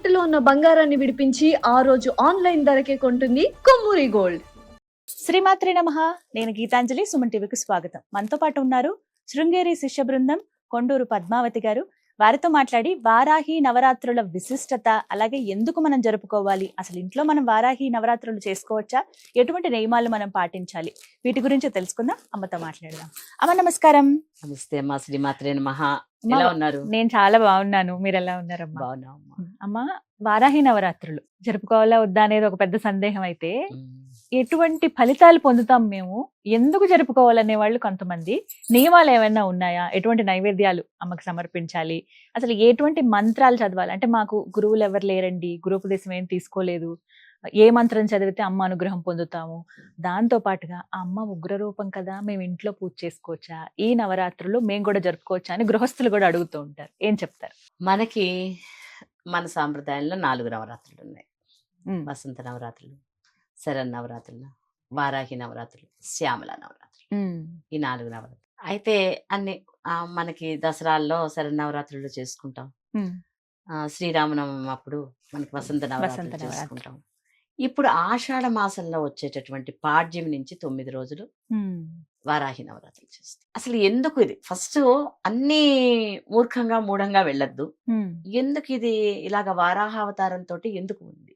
తాకట్టులో ఉన్న బంగారాన్ని విడిపించి ఆ రోజు ఆన్లైన్ ధరకే కొంటుంది కొమ్మూరి గోల్డ్. శ్రీమాత్రే నమః. నేను గీతాంజలి. సుమన్ టీవీకి స్వాగతం. మనతో పాటు ఉన్నారు శృంగేరి శిష్య బృందం కొండూరు పద్మావతి గారు. వారితో మాట్లాడి వారాహి నవరాత్రుల విశిష్టత, అలాగే ఎందుకు మనం జరుపుకోవాలి, అసలు ఇంట్లో మనం వారాహి నవరాత్రులు చేసుకోవచ్చా, ఎటువంటి నియమాలు మనం పాటించాలి, వీటి గురించి తెలుసుకుందాం. అమ్మతో మాట్లాడదాం. అమ్మ నమస్కారం. నమస్తే అమ్మా. శ్రీమాత్రే నమః. ఎలా ఉన్నారు? నేను చాలా బాగున్నాను. మీరు ఎలా ఉన్నారమ్మా? బాగున్నామ్మా. అమ్మ, వారాహి నవరాత్రులు జరుపుకోవాలా వద్దా అనేది ఒక పెద్ద సందేహం. అయితే ఎటువంటి ఫలితాలు పొందుతాం మేము, ఎందుకు జరుపుకోవాలనే వాళ్ళు కొంతమంది, నియమాలు ఏమైనా ఉన్నాయా, ఎటువంటి నైవేద్యాలు అమ్మకి సమర్పించాలి, అసలు ఎటువంటి మంత్రాలు చదవాలి, అంటే మాకు గురువులు ఎవరు లేరండి, గురుపదేశం ఏం తీసుకోలేదు, ఏ మంత్రం చదివితే అమ్మ అనుగ్రహం పొందుతాము, దాంతో పాటుగా ఆ అమ్మ ఉగ్ర రూపం కదా, మేము ఇంట్లో పూజ చేసుకోవచ్చా, ఈ నవరాత్రులు మేము కూడా జరుపుకోవచ్చా అని గృహస్థులు కూడా అడుగుతూ ఉంటారు. ఏం చెప్తారు? మనకి మన సాంప్రదాయంలో 4 నవరాత్రులు ఉన్నాయి. వసంత నవరాత్రులు, శరన్నవరాత్రులు, వారాహి నవరాత్రులు, శ్యామల నవరాత్రులు. ఈ 4 నవరాత్రులు అయితే అన్ని మనకి దసరాల్లో శరన్నవరాత్రులు చేసుకుంటాం. శ్రీరామనవమి అప్పుడు మనకి వసంత నవరాత్రులు చేసుకుంటాం. ఇప్పుడు ఆషాఢ మాసంలో వచ్చేటటువంటి పాడ్యం నుంచి 9 రోజులు వారాహి నవరాత్రులు చేస్తాం. అసలు ఎందుకు ఇది? ఫస్ట్ అన్ని మూర్ఖంగా మూఢంగా వెళ్ళొద్దు. ఎందుకు ఇది ఇలాగ వారాహావతారంతో ఎందుకు ఉంది?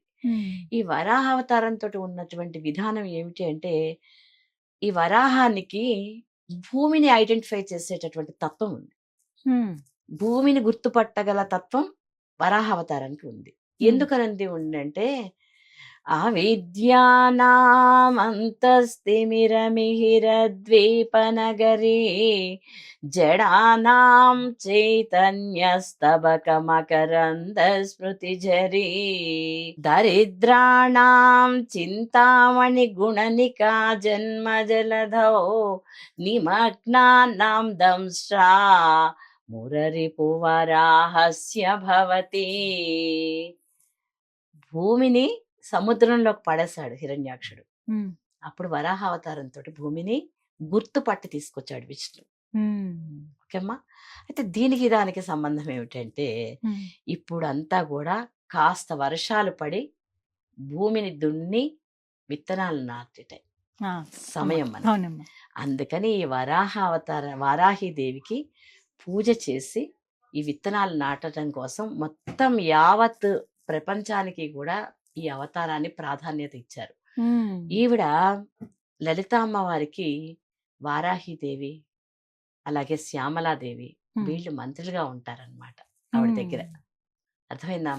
ఈ వరాహావతారంతో ఉన్నటువంటి విధానం ఏమిటి అంటే, ఈ వరాహానికి భూమిని ఐడెంటిఫై చేసేటటువంటి తత్వం ఉంది. భూమిని గుర్తుపట్టగల తత్వం వరాహావతారానికి ఉంది. ఎందుకనంది ఉందంటే, అవిద్యానామంతస్తిమిరమిహిరద్వీపనగరే జడానాం చైతన్యస్తబకమకరందస్మృతిజరీ దరిద్రాణాం చింతామణి గుణనికా జన్మజలధౌ నిమగ్నానాం దంశ్రా మురరిపువరాహస్య భవతి. భూమిని సముద్రంలోకి పడేశాడు హిరణ్యాక్షుడు. అప్పుడు వరాహ అవతారంతో భూమిని గుర్తుపట్టి తీసుకొచ్చాడు విష్ణు. ఓకేమ్మా. అయితే దీనికి దానికి సంబంధం ఏమిటంటే, ఇప్పుడు అంతా కూడా కాస్త వర్షాలు పడి భూమిని దున్ని విత్తనాలు నాటేటాయి సమయం మన. అందుకని ఈ వారాహి దేవికి పూజ చేసి ఈ విత్తనాలు నాటడం కోసం మొత్తం యావత్ ప్రపంచానికి కూడా ఈ అవతారాన్ని ప్రాధాన్యత ఇచ్చారు. ఈవిడ లలితామ్మవారికి వారాహిదేవి అలాగే శ్యామలాదేవి వీళ్ళు మంత్రులుగా ఉంటారనమాట ఆవిడ దగ్గర. అర్థమైందా?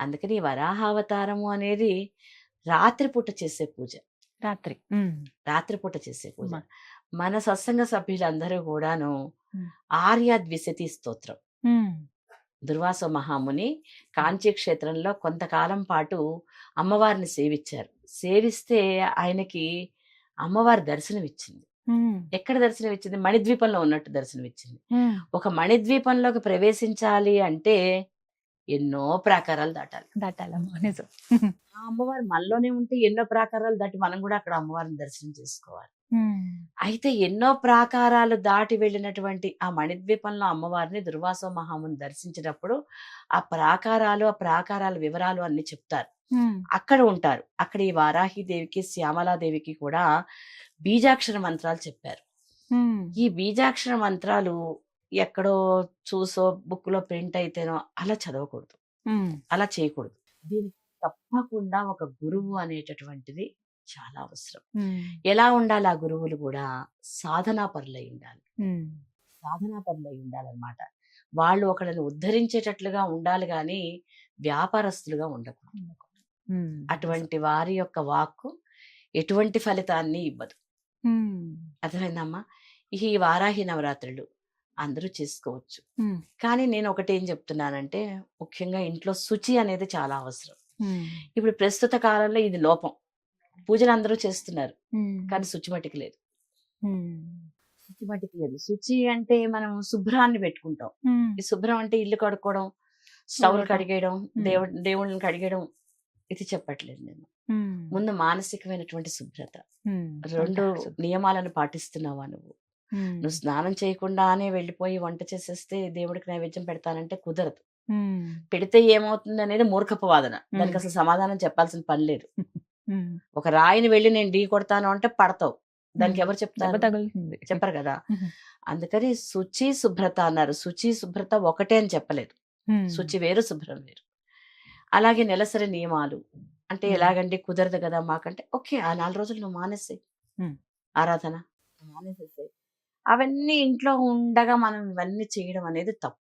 అందుకని వరాహావతారము అనేది రాత్రిపూట చేసే పూజ. రాత్రిపూట చేసే పూజ. మన సత్సంగ సభ్యులందరూ కూడాను ఆర్య ద్విశతి స్తోత్రం, దుర్వాస మహాముని కాంచీ క్షేత్రంలో కొంతకాలం పాటు అమ్మవారిని సేవించారు. సేవిస్తే ఆయనకి అమ్మవారి దర్శనం ఇచ్చింది. ఎక్కడ దర్శనం ఇచ్చింది? మణిద్వీపంలో ఉన్నట్టు దర్శనం ఇచ్చింది. ఒక మణిద్వీపంలోకి ప్రవేశించాలి అంటే ఎన్నో ప్రాకారాలు దాటాలి. ఆ అమ్మవారు మనలోనే ఉంటే ఎన్నో ప్రాకారాలు దాటి మనం కూడా అక్కడ అమ్మవారిని దర్శనం చేసుకోవాలి. అయితే ఎన్నో ప్రాకారాలు దాటి వెళ్ళినటువంటి ఆ మణిద్వీపంలో అమ్మవారిని దుర్వాస మహాముని దర్శించినప్పుడు ఆ ప్రాకారాల వివరాలు అన్ని చెప్తారు. అక్కడ ఉంటారు. అక్కడ ఈ వారాహిదేవికి శ్యామలాదేవికి కూడా బీజాక్షర మంత్రాలు చెప్పారు. ఈ బీజాక్షర మంత్రాలు ఎక్కడో చూసో బుక్ లో ప్రింట్ అయితేనో అలా చదవకూడదు, అలా చేయకూడదు. దీనికి తప్పకుండా ఒక గురువు అనేటటువంటిది చాలా అవసరం. ఎలా ఉండాలి? ఆ గురువులు కూడా సాధనా పరులై ఉండాలి. ఉండాలన్నమాట. వాళ్ళు ఒకళ్ళని ఉద్ధరించేటట్లుగా ఉండాలి గాని వ్యాపారస్తులుగా ఉండకూడదు. అటువంటి వారి యొక్క వాక్కు ఎటువంటి ఫలితాన్ని ఇవ్వదు. అర్థమైందమ్మా? ఈ వారాహి నవరాత్రులు అందరూ చేసుకోవచ్చు. కానీ నేను ఒకటేం చెప్తున్నానంటే, ముఖ్యంగా ఇంట్లో శుచి అనేది చాలా అవసరం. ఇప్పుడు ప్రస్తుత కాలంలో ఇది లోపం. పూజలు అందరూ చేస్తున్నారు కానీ శుచి మటికి లేదు. శుచి అంటే మనం శుభ్రాన్ని పెట్టుకుంటాం. ఈ శుభ్రం అంటే ఇల్లు కడుక్కోవడం, స్టవ్లు కడిగేయడం, దేవుళ్ళని కడిగేయడం, ఇది చెప్పట్లేదు నేను. ముందు మానసికమైనటువంటి శుభ్రత. 2 నియమాలను పాటిస్తున్నావా నువ్వు? నువ్వు స్నానం చేయకుండానే వెళ్ళిపోయి వంట చేసేస్తే దేవుడికి నైవేద్యం పెడతానంటే కుదరదు. పెడితే ఏమవుతుంది అనేది మూర్ఖపు వాదన. దానికి అసలు సమాధానం చెప్పాల్సిన పని లేదు. ఒక రాయిని వెళ్ళి నేను ఢీ కొడతాను అంటే పడతావు, దానికి ఎవరు చెప్తారు? తగులుతుంది. చెప్పరు కదా. అందుకని శుచి శుభ్రత అన్నారు. శుచి శుభ్రత ఒకటే అని చెప్పలేదు. శుచి వేరు, శుభ్రం వేరు. అలాగే నెలసరి నియమాలు అంటే ఎలాగంటే కుదరదు కదా మాకంటే, ఓకే ఆ 4 రోజులు నువ్వు మానేసే ఆరాధన, మానేసేసే. అవన్నీ ఇంట్లో ఉండగా మనం ఇవన్నీ చేయడం అనేది తప్పు.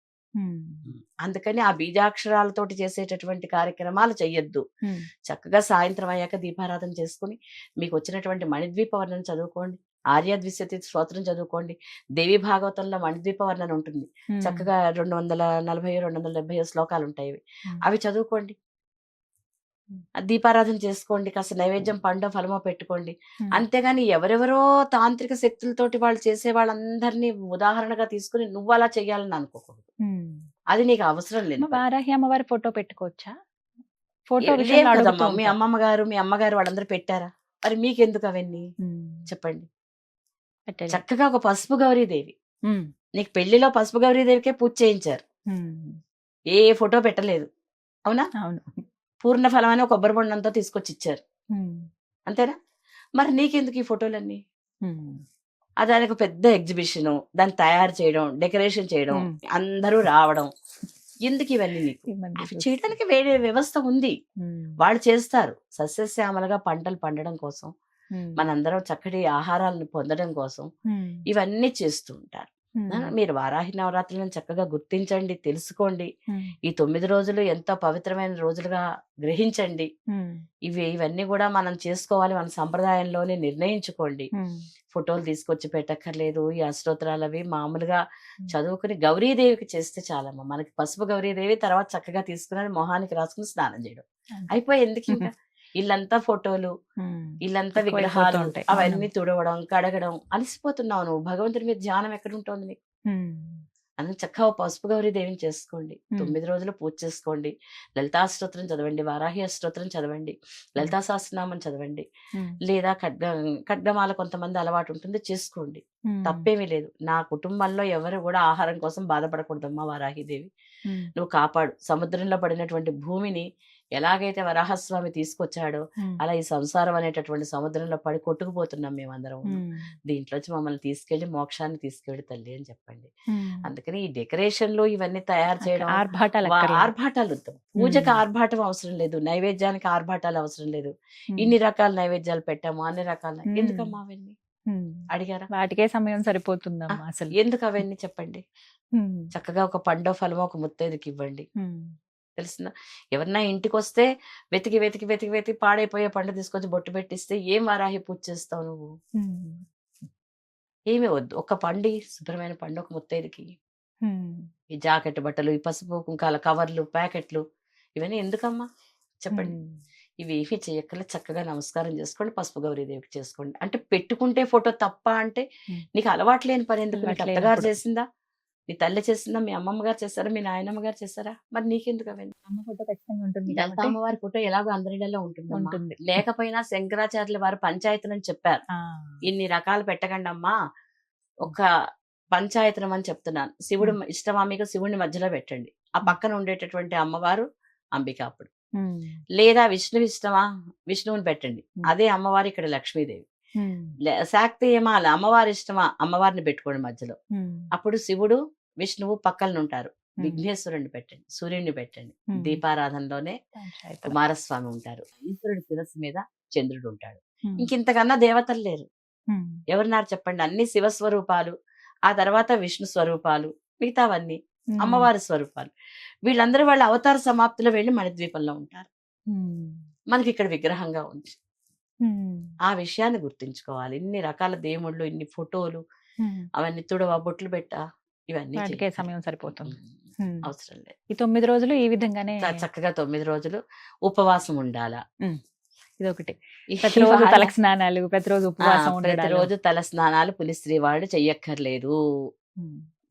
అందుకని ఆ బీజాక్షరాలతోటి చేసేటటువంటి కార్యక్రమాలు చెయ్యొద్దు. చక్కగా సాయంత్రం అయ్యాక దీపారాధన చేసుకుని మీకు వచ్చినటువంటి మణిద్వీప వర్ణన చదువుకోండి, ఆర్యద్విశతి స్తోత్రం చదువుకోండి. దేవి భాగవతంలో మణిద్వీప వర్ణన ఉంటుంది. చక్కగా 240 270 శ్లోకాలు ఉంటాయి. అవి చదువుకోండి, దీపారాధన చేసుకోండి, కాస్త నైవేద్యం పండో ఫలమో పెట్టుకోండి. అంతేగాని ఎవరెవరో తాంత్రిక శక్తులతోటి వాళ్ళు చేసే వాళ్ళందరినీ ఉదాహరణగా తీసుకుని నువ్వు అలా చెయ్యాలని అనుకోకూడదు. అది నీకు అవసరం లేదు. వారాహి అమ్మవారి ఫోటో పెట్టుకోవచ్చా? ఫోటో లేవు కదమ్మా. మీ అమ్మగారు వాళ్ళందరూ పెట్టారా? మరి మీకెందుకు అవన్నీ చెప్పండి. చక్కగా ఒక పసుపు గౌరీదేవి, నీకు పెళ్లిలో పసుపు గౌరీదేవికే పూజ చేయించారు, ఏ ఫోటో పెట్టలేదు. అవునా? అవును. పూర్ణ ఫలమైన కొబ్బరి బొండంతో తీసుకొచ్చి ఇచ్చారు, అంతేనా? మరి నీకెందుకు ఈ ఫోటోలన్నీ? దానికి ఒక పెద్ద ఎగ్జిబిషన్, దాన్ని తయారు చేయడం, డెకరేషన్ చేయడం, అందరూ రావడం, ఎందుకు ఇవన్నీ? నీకు అవి చేయడానికి వేరే వ్యవస్థ ఉంది, వాళ్ళు చేస్తారు. సస్యశ్యామలుగా పంటలు పండడం కోసం, మనందరం చక్కటి ఆహారాలను పొందడం కోసం ఇవన్నీ చేస్తూ ఉంటారు. మీరు వారాహి నవరాత్రులను చక్కగా గుర్తించండి, తెలుసుకోండి. ఈ 9 రోజులు ఎంతో పవిత్రమైన రోజులుగా గ్రహించండి. ఇవన్నీ కూడా మనం చేసుకోవాలి, మన సంప్రదాయంలోనే నిర్ణయించుకోండి. ఫోటోలు తీసుకొచ్చి పెట్టక్కర్లేదు. ఈ అష్టోత్తరాలు అవి మామూలుగా చదువుకుని గౌరీదేవికి చేస్తే చాలమ్మా. మనకి పసుపు గౌరీదేవి, తర్వాత చక్కగా తీసుకుని మొహానికి రాసుకుని స్నానం చేయడం అయిపోయి. ఎందుకు ఇంకా ఇల్లంతా ఫోటోలు, ఇల్లంతా విగ్రహాలు, అవన్నీ తుడవడం, కడగడం, అలసిపోతున్నావు నువ్వు. భగవంతుడి మీద ధ్యానం ఎక్కడ ఉంటుంది నీకు? అందుకు చక్కగా పసుపు గౌరీ దేవిని చేసుకోండి, 9 రోజులు పూజ చేసుకోండి, లలితాష్టోత్రం చదవండి, వారాహి అష్టోత్రం చదవండి, లలితా సహస్రనామం చదవండి, లేదా ఖడ్గమాల కొంతమంది అలవాటు ఉంటుంది, చేసుకోండి, తప్పేమీ లేదు. నా కుటుంబంలో ఎవరు కూడా ఆహారం కోసం బాధపడకూడదమ్మా వారాహిదేవి, నువ్వు కాపాడు. సముద్రంలో పడినటువంటి భూమిని ఎలాగైతే వరాహస్వామి తీసుకొచ్చాడో అలా ఈ సంసారం అనేటటువంటి సముద్రంలో పడి కొట్టుకుపోతున్నాం మేమందరం. దీంట్లోంచి మమ్మల్ని తీసుకెళ్లి మోక్షాన్ని తీసుకెళ్లి తల్లి అని చెప్పండి. అందుకని ఈ డెకరేషన్లు ఇవన్నీ తయారు చేయడం, ఆర్భాటాలు వద్దాం. పూజకి ఆర్భాటం అవసరం లేదు, నైవేద్యానికి ఆర్భాటాలు అవసరం లేదు. ఇన్ని రకాల నైవేద్యాలు పెట్టాము, అన్ని రకాల, ఎందుకమ్మా అవన్నీ అడిగారా? వాటికే సమయం సరిపోతుందమ్మా అసలు. ఎందుకు అవన్నీ చెప్పండి. చక్కగా ఒక పండో ఫలమో ఒక ముత్తైదుకి ఇవ్వండి. తెలిసిందా? ఎవరన్నా ఇంటికి వస్తే వెతికి వెతికి వెతికి వెతికి పాడైపోయే పండు తీసుకొచ్చి బొట్టు పెట్టిస్తే ఏం వారాహి పూజ చేస్తావు నువ్వు? ఏమీ వద్దు, ఒక పండు, శుభ్రమైన పండు ఒక ముత్తైదుకి. ఈ జాకెట్ బట్టలు, ఈ పసుపు కుంకాల కవర్లు, ప్యాకెట్లు, ఇవన్నీ ఎందుకమ్మా చెప్పండి. ఇవి ఏమీ చేయక్కర్లే, చక్కగా నమస్కారం చేసుకోండి, పసుపు గౌరీదేవికి చేసుకోండి. అంటే పెట్టుకుంటే ఫోటో తప్ప అంటే నీకు అలవాటు లేని పని ఎందుకు? నీకు అత్తగారు చేసిందా, నీ తల్లి చేసిందా, మీ అమ్మమ్మ గారు చేస్తారా, మీ నాయనమ్మ గారు చేస్తారా? మరి నీకెందుకు అవన్నీ? అమ్మ ఫోటో ఖచ్చితంగా ఉంటుంది. లలిత అమ్మవారి ఫోటో ఎలాగో అందరిలో ఉంటుంది. లేకపోయినా శంకరాచార్యుల వారు పంచాయతనం చెప్పారు, ఇన్ని రకాలు పెట్టకండి అమ్మా, ఒక పంచాయతనం అని చెప్తున్నాను. శివుడు ఇష్టమా మీకు, శివుడిని మధ్యలో పెట్టండి, ఆ పక్కన ఉండేటటువంటి అమ్మవారు అంబికాపుడు. లేదా విష్ణువు ఇష్టమా, విష్ణువుని పెట్టండి, అదే అమ్మవారు ఇక్కడ లక్ష్మీదేవి. శాక్తేయమాల అమ్మవారి ఇష్టమా, అమ్మవారిని పెట్టుకోండి మధ్యలో, అప్పుడు శివుడు విష్ణువు పక్కన ఉంటారు. విఘ్నేశ్వరుని పెట్టండి, సూర్యుడిని పెట్టండి. దీపారాధనలోనే కుమారస్వామి ఉంటారు, ఈశ్వరుడి శిరస్సు మీద చంద్రుడు ఉంటాడు. ఇంకింతకన్నా దేవతలు లేరు. ఎవరున్నారు చెప్పండి? అన్ని శివస్వరూపాలు, ఆ తర్వాత విష్ణు స్వరూపాలు, మిగతావన్నీ అమ్మవారి స్వరూపాలు. వీళ్ళందరూ వాళ్ళ అవతార సమాప్తిలో వెళ్ళి మణిద్వీపంలో ఉంటారు, మనకి ఇక్కడ విగ్రహంగా ఉంది. ఆ విషయాన్ని గుర్తుంచుకోవాలి. ఇన్ని రకాల దేవుళ్ళు, ఇన్ని ఫోటోలు, అవన్నీ తుడవ, బొట్లు పెట్ట, ఇవన్నీ సమయం సరిపోతుంది, అవసరం లేదు. ఈ 9 రోజులు ఈ విధంగానే చక్కగా 9 రోజులు ఉపవాసం ఉండాలా. ఇదొకటి. ప్రతిరోజు తల స్నానాలు, ప్రతిరోజు ఉపవాసం, ప్రతిరోజు తల స్నానాలు పులిస్త్రీ వాళ్ళు చెయ్యక్కర్లేదు.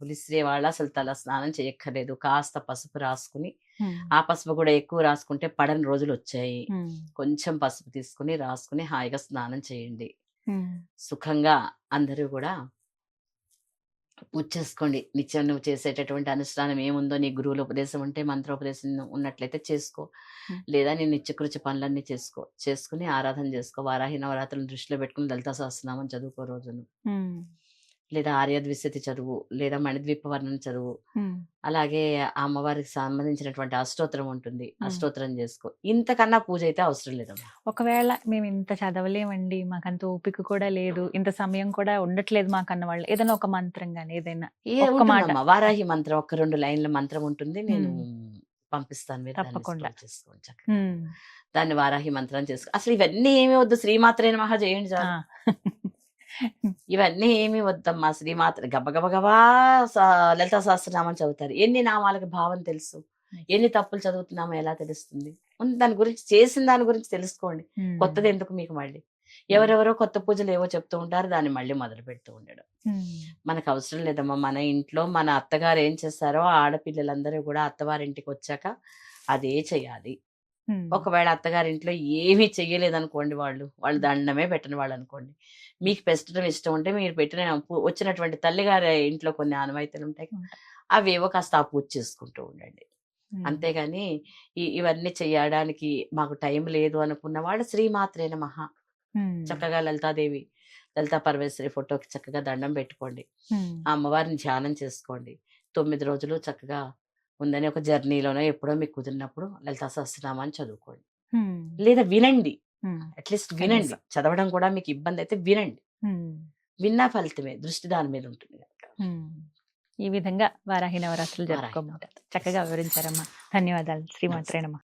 పులిస్త్రీ వాళ్ళు అసలు తల స్నానం చేయక్కర్లేదు. కాస్త పసుపు రాసుకుని, ఆ పసుపు కూడా ఎక్కువ రాసుకుంటే పడని రోజులు వచ్చాయి. కొంచెం పసుపు తీసుకుని రాసుకుని హాయిగా స్నానం చేయండి. సుఖంగా అందరూ కూడా పూజ చేసుకోండి. నిత్యం నువ్వు చేసేటటువంటి అనుష్ఠానం ఏముందో, నీ గురువుల ఉపదేశం ఉంటే మంత్రోపదేశం ఉన్నట్లయితే చేసుకో. హ్మ్. లేదా నీ నిత్యకృత్య పనులన్నీ చేసుకో. చేసుకొని ఆరాధన చేసుకో. వారాహి నవరాత్రులను దృష్టిలో పెట్టుకొని లలితా సహస్రనామం చదువుకో రోజును. ఉమ్, లేదా ఆర్యద్విశతి చదువు, లేదా మణిద్వీప వర్ణన చదువు. ఉమ్, అలాగే ఆ అమ్మవారికి సంబంధించినటువంటి అష్టోత్తరం ఉంటుంది. Hmm. అష్టోత్తరం చేసుకో. ఇంతకన్నా పూజ అయితే అవసరం లేదమ్మా. ఒకవేళ మేము ఇంత చదవలేమండి, మాకంత ఓపిక కూడా లేదు, ఇంత సమయం కూడా ఉండట్లేదు మాకన్న వాళ్ళు ఏదైనా ఒక మంత్రం గాని ఏదైనా ఒక్క మాట. ఉంటుందమ్మా వారాహి మంత్రం, ఒక 2 లైన్ల మంత్రం ఉంటుంది. నేను పంపిస్తాను, మీరు దాన్ని తప్పకుండా. స్టోర్ చేసుకోండి చక్కగా. ఉమ్, దాన్ని వారాహి మంత్రం చేసుకో. అసలు ఇవన్నీ ఏమి వద్దు, శ్రీమాత్రే నమః చేయండి ఆ. చాలు. ఇవన్నీ ఏమి వద్దమ్మా, శ్రీమాత్ర గబగబా లలితా సహస్రనామం చదువుతారు. ఎన్ని నామాలకు భావం తెలుసు, ఎన్ని తప్పులు చదువుతున్నామో ఎలా తెలుస్తుంది? ముందు దాని గురించి, చేసిన దాని గురించి తెలుసుకోండి. ఉమ్, కొత్తది ఎందుకు మీకు మళ్ళీ? ఎవరెవరో కొత్త పూజలు ఏవో చెప్తూ ఉంటారు, దాన్ని మళ్ళీ మొదలు పెడుతూ ఉండడం ఉమ్, మనకు అవసరం లేదమ్మా. మన ఇంట్లో మన అత్తగారు ఏం చేస్తారో ఆడపిల్లలందరూ కూడా అత్తవారింటికి వచ్చాక అదే చెయ్యాలి. ఉమ్, ఒకవేళ అత్తగారింట్లో ఏమీ చెయ్యలేదనుకోండి, వాళ్ళు దండమే పెట్టని వాళ్ళు అనుకోండి, మీకు పెట్టడం ఇష్టం ఉంటే మీరు పెట్టిన వచ్చినటువంటి తల్లిగారి ఇంట్లో కొన్ని ఆనవాయితీలు ఉంటాయి, అవేవో కాస్త ఆ పూజ చేసుకుంటూ ఉండండి. ఉమ్, అంతేగాని ఇవన్నీ చెయ్యడానికి మాకు టైం లేదు అనుకున్న వాళ్ళు శ్రీమాత్రే నమః ఉమ్, చక్కగా లలితాదేవి, లలితా పరమేశ్వరి ఫోటోకి చక్కగా దండం పెట్టుకోండి. ఉమ్, ఆ అమ్మవారిని ధ్యానం చేసుకోండి. 9 రోజులు చక్కగా ఉందని ఒక జర్నీలోనో ఎప్పుడో మీకు కుదిరినప్పుడు లలితా సహస్రనామాన్ని చదువుకోండి. ఉమ్, లేదా వినండి, ఉమ్, అట్లీస్ట్ వినండి. కనీసం. చదవడం కూడా మీకు ఇబ్బంది అయితే వినండి. ఉమ్, విన్నా ఫలితమే, దృష్టి దాని మీద ఉంటుంది కనుక. ఉమ్. ఈ విధంగా వారాహి నవరాత్రులు వారాహి జరుపుకోమంటారు. నవరాత్రులు చక్కగా చేసుకోండి. వివరించారమ్మా. ధన్యవాదాలు. శ్రీమాత్రే నమః.